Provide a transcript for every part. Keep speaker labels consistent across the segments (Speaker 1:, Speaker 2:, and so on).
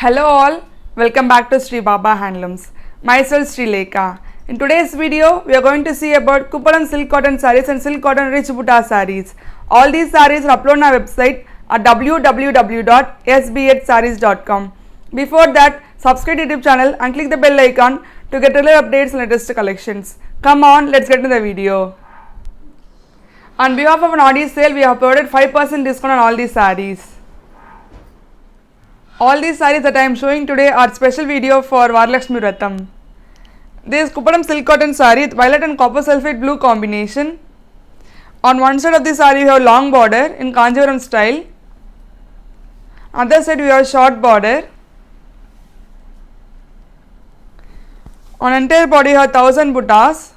Speaker 1: Hello all, welcome back to Sri Baba Handlooms. Myself Sri Lekha. In today's video, we are going to see about Kuppalam silk cotton sarees and silk cotton rich butta sarees. All these sarees are uploaded on our website at www.sbhsarees.com. Before that, subscribe to YouTube channel and click the bell icon to get regular updates and latest collections. Come on, let's get into the video. On behalf of an audience sale, we have provided 5% discount on all these sarees. All these sarees that I am showing today are special video for Varalakshmi Vratham. This is Kuppalam silk cotton saree with violet and copper sulphate blue combination. On one side of the saree we have long border in Kanjivaram style. Other side we have short border. On entire body we have 1000 buttas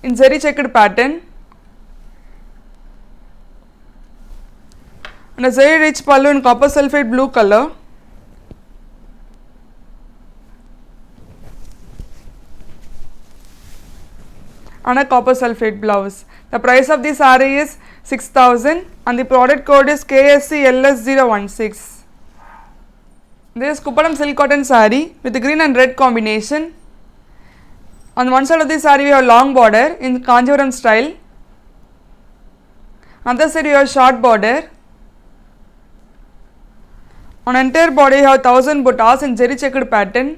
Speaker 1: in zari checked pattern. And a very rich pallu in copper sulphate blue color. And a copper sulphate blouse. The price of this saree is 6000 and the product code is KSCLS016. This is Kuppalam silk cotton saree with green and red combination. On one side of the saree we have long border in Kanjivaram style. Other side we have short border. On entire body we have 1000 buttas in zari checked pattern.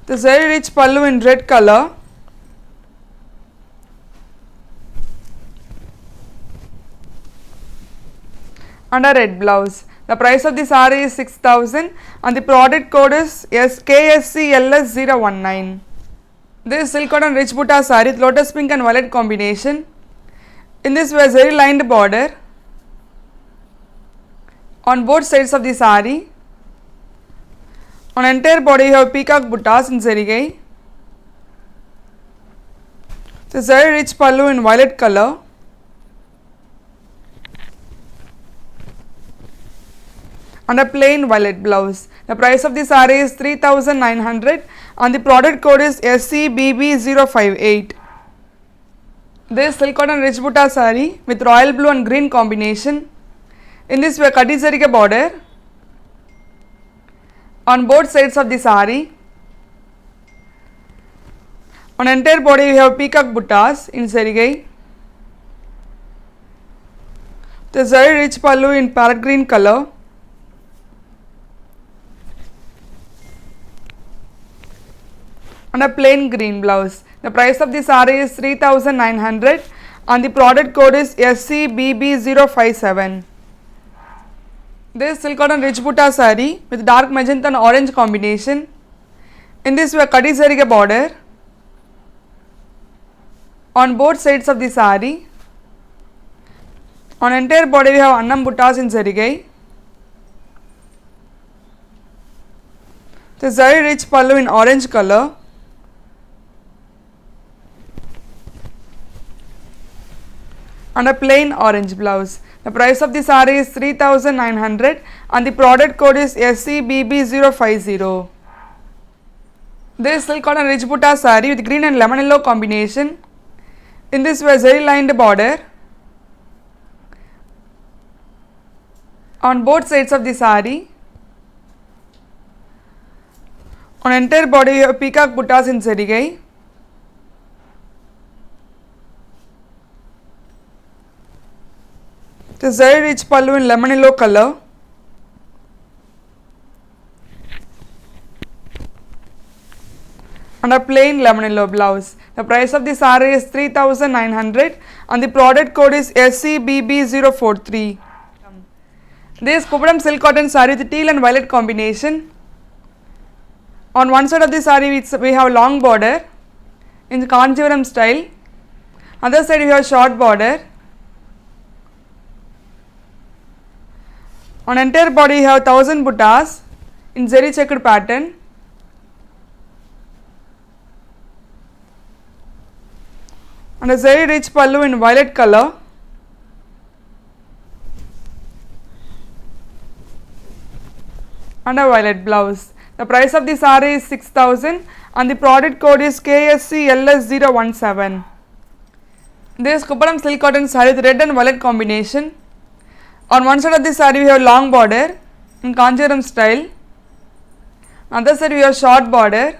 Speaker 1: This very rich pallu in red color. And a red blouse. The price of the saree is 6000 and the product code is KSCLS019. This is silk cotton rich butta saree with lotus pink and violet combination. In this we have zari lined border on both sides of the saree. On entire body you have peacock buttas in zarigai. This is very rich pallu in violet color. And a plain violet blouse. The price of the saree is 3900 and the product code is SCBB058. This is silk cotton rich butta saree with royal blue and green combination. In this we have kadi zarigai border on both sides of the saree. On entire body we have peacock buttas in zarigai. The very rich pallu in parrot green color. And a plain green blouse. The price of the saree is 3900 and the product code is SCBB057. This is silk cotton rich butta saree with dark magenta and orange combination. In this we have kadi zarigai border on both sides of the saree. On entire body we have annam buttas in zarigai. This is very rich pallu in orange color. And a plain orange blouse. The price of the saree is 3900 and the product code is SCBB050. This is silk cotton rich butta saree with green and lemon yellow combination. In this we have zari lined border on both sides of the saree. On entire body we have peacock buttas in zarigai. This is very rich pallu in lemon yellow color. And a plain lemon yellow blouse. The price of the saree is 3900 and the product code is SCBB043. This is Kuppalam silk cotton saree with teal and violet combination. On one side of the saree we have long border in Kanjivaram style. Other side we have short border. On entire body you have 1000 buttas in zari checked pattern. And a very rich pallu in violet color. And a violet blouse. The price of the saree is 6000 and the product code is KSCLS017. This is silk cotton saree with red and violet combination. On one side of the saree we have long border in Kanjivaram style. Other side we have short border.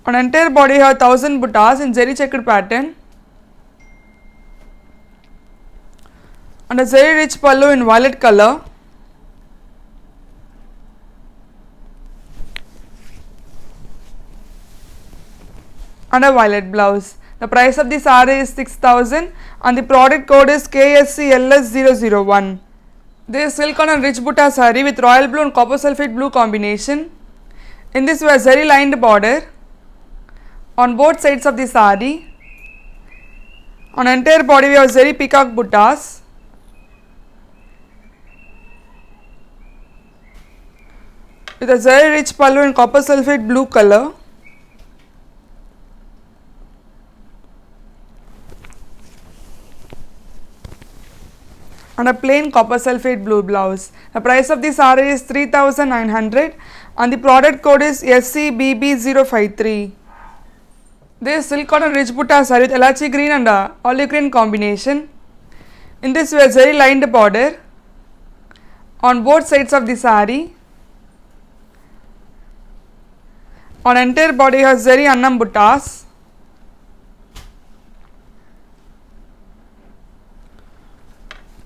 Speaker 1: On entire body we have 1000 buttas in zari checkered pattern. And a zari rich pallu in violet color. And a violet blouse. The price of the saree is 6,000 and the product code is KSCLS001. This is silk on a rich butta saree with royal blue and copper sulphate blue combination. In this we have zari lined border on both sides of the saree. On entire body we have zari peacock buttas. With a zari rich pallu in copper sulphate blue color. And a plain copper sulphate blue blouse. The price of the saree is 3,900 and the product code is SCBB053. This is silk cotton rich butta saree with elachi green and olive green combination. In this we have zari lined border on both sides of the saree. On entire body has zari annam buttas.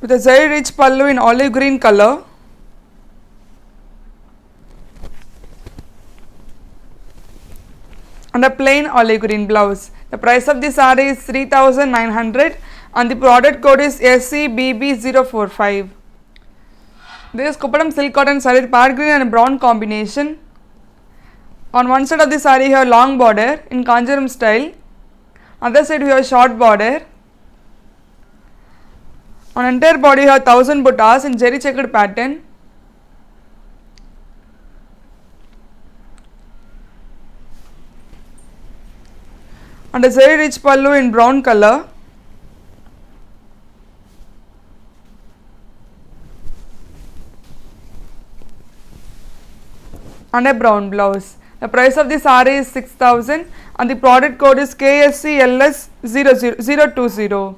Speaker 1: With a zari rich pallu in olive green color. And a plain olive green blouse. The price of the saree is 3,900 and the product code is SCBB045. This is Kuppadam silk cotton saree with parrot green and brown combination. On one side of the saree you have long border in Kanjivaram style. Other side you have short border. On entire body you have 1000 buttas in zari checkered pattern. And a zari rich pallu in brown color. And a brown blouse. The price of the saree is 6,000 and the product code is KSCLS020.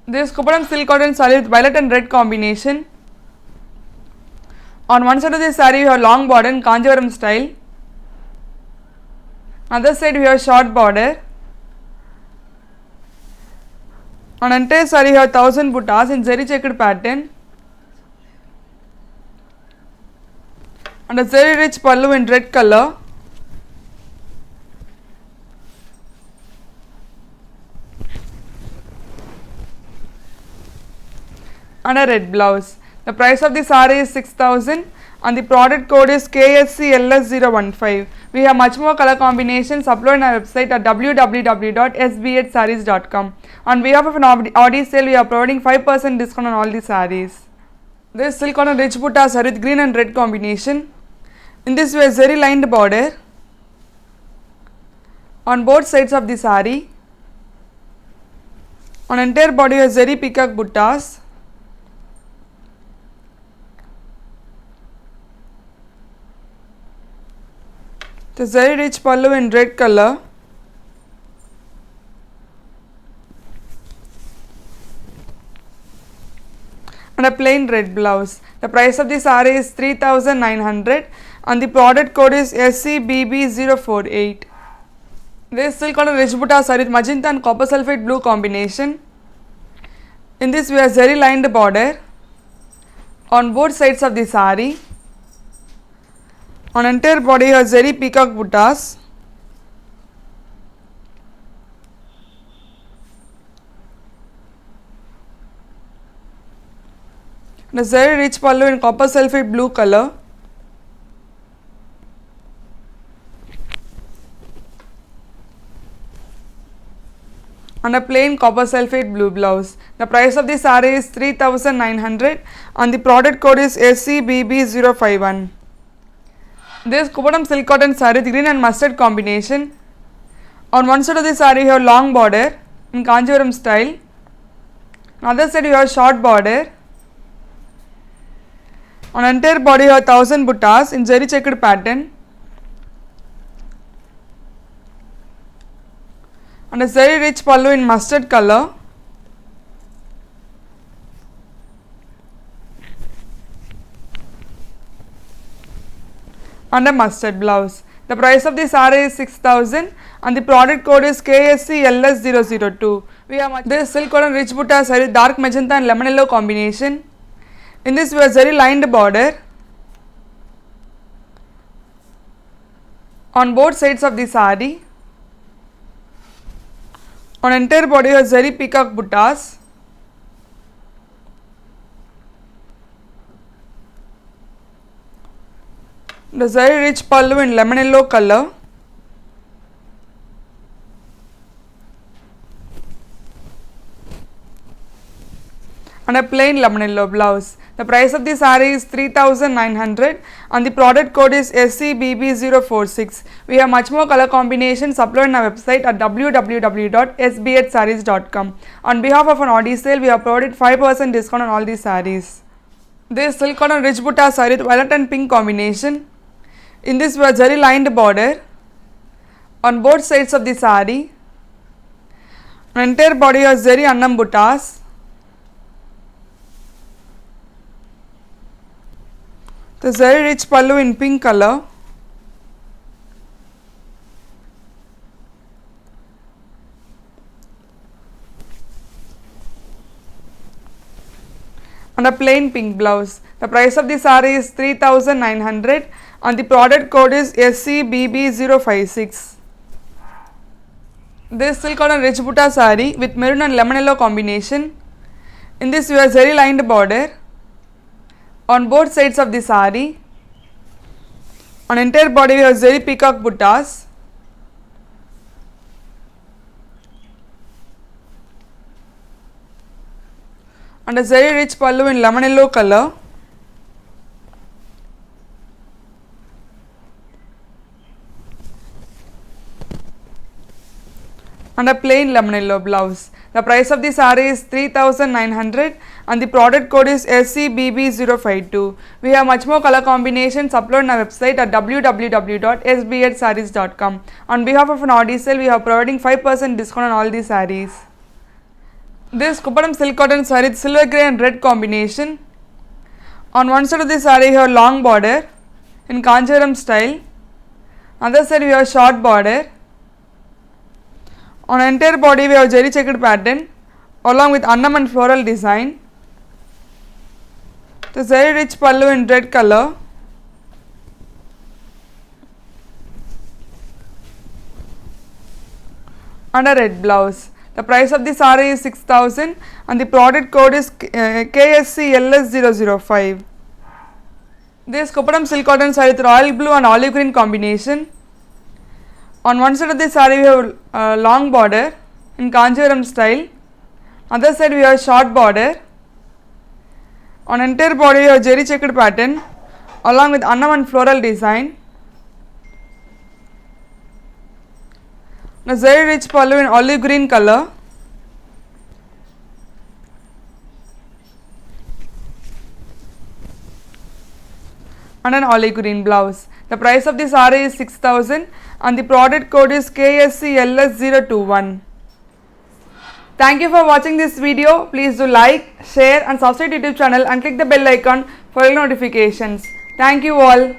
Speaker 1: This is Kuppadam silk cotton saree with violet and red combination. On one side of the saree you have long border in Kanjivaram style. Other side we have short border. On entire saree you have 1000 buttas in zari checkered pattern. And a zari rich pallu in red color. And a red blouse. The price of the saree is 6,000 and the product code is KSCLS015. We have much more color combinations uploaded on our website at www.sbhsarees.com. On behalf of an Audi sale, we are providing 5% discount on all the sarees. This is silk cotton rich butta saree with green and red combination. In this we have zari lined border on both sides of the saree. On entire body we have zari peacock buttas. The zari rich pallu in red color. And a plain red blouse. The price of the saree is 3,900 and the product code is SCBB048. This is silk cotton rich butta saree with magenta and copper sulphate blue combination. In this we have zari lined border on both sides of the saree. On entire body you have zari peacock buttas. And a zari rich pallu in copper sulphate blue color. And a plain copper sulphate blue blouse. The price of the saree is 3,900 and the product code is SCBB051. This is Kuppadam silk cotton saree with green and mustard combination. On one side of the saree you have long border in Kanjivaram style. On other side you have short border. On entire body you have 1000 buttas in zari checkered pattern. And a zari rich pallu in mustard color. and a mustard blouse. The price of the saree is 6,000 and the product code is KSCLS002. We have this silk cotton rich butta saree, dark magenta and lemon yellow combination. In this we have zari lined border on both sides of the saree. On entire body has zari peacock buttas. The zari rich pallu in lemon yellow color. And a plain lemon yellow blouse. The price of the saree is 3,900 and the product code is SCBB046. We have much more color combinations uploaded on our website at www.sbhsarees.com. On behalf of an Audi sale, we have provided 5% discount on all these sarees. This silk cotton rich butta saree with violet and pink combination. In this we have zari lined border on both sides of the saree. On entire body has zari annam buttas. The zari rich pallu in pink color. And a plain pink blouse. The price of the saree is 3,900 and the product code is SCBB056. This silk cotton rich butta saree with maroon and lemon yellow combination. In this we have zari lined border on both sides of the saree. On entire body we have zari peacock buttas. And a zari rich pallu in lemon yellow color. And a plain lemon yellow blouse. The price of the saree is 3,900 and the product code is SCBB052. We have much more color combinations uploaded on our website at www.sbhsarees.com. On behalf of an Audi sale, we are providing 5% discount on all these sarees. This Kupparam silk cotton saree with silver grey and red combination. On one side of the saree, you have long border in Kanjivaram style. Other side, we have short border. On entire body we have zari checked pattern along with annam and floral design. The zari rich pallu in red color. And a red blouse. The price of the saree is 6,000 and the product code is KSCLS005. This Kupparam silk cotton saree with royal blue and olive green combination. On one side of the saree we have long border in Kanjivaram style. Other side we have short border. On entire body we have zari checked pattern along with annam and floral design. The zari rich pallu in olive green color. And an olive green blouse. The price of the saree is 6,000 and the product code is KSCLS021. Thank you for watching this video. Please do like, share and subscribe to YouTube channel and click the bell icon for notifications. Thank you all.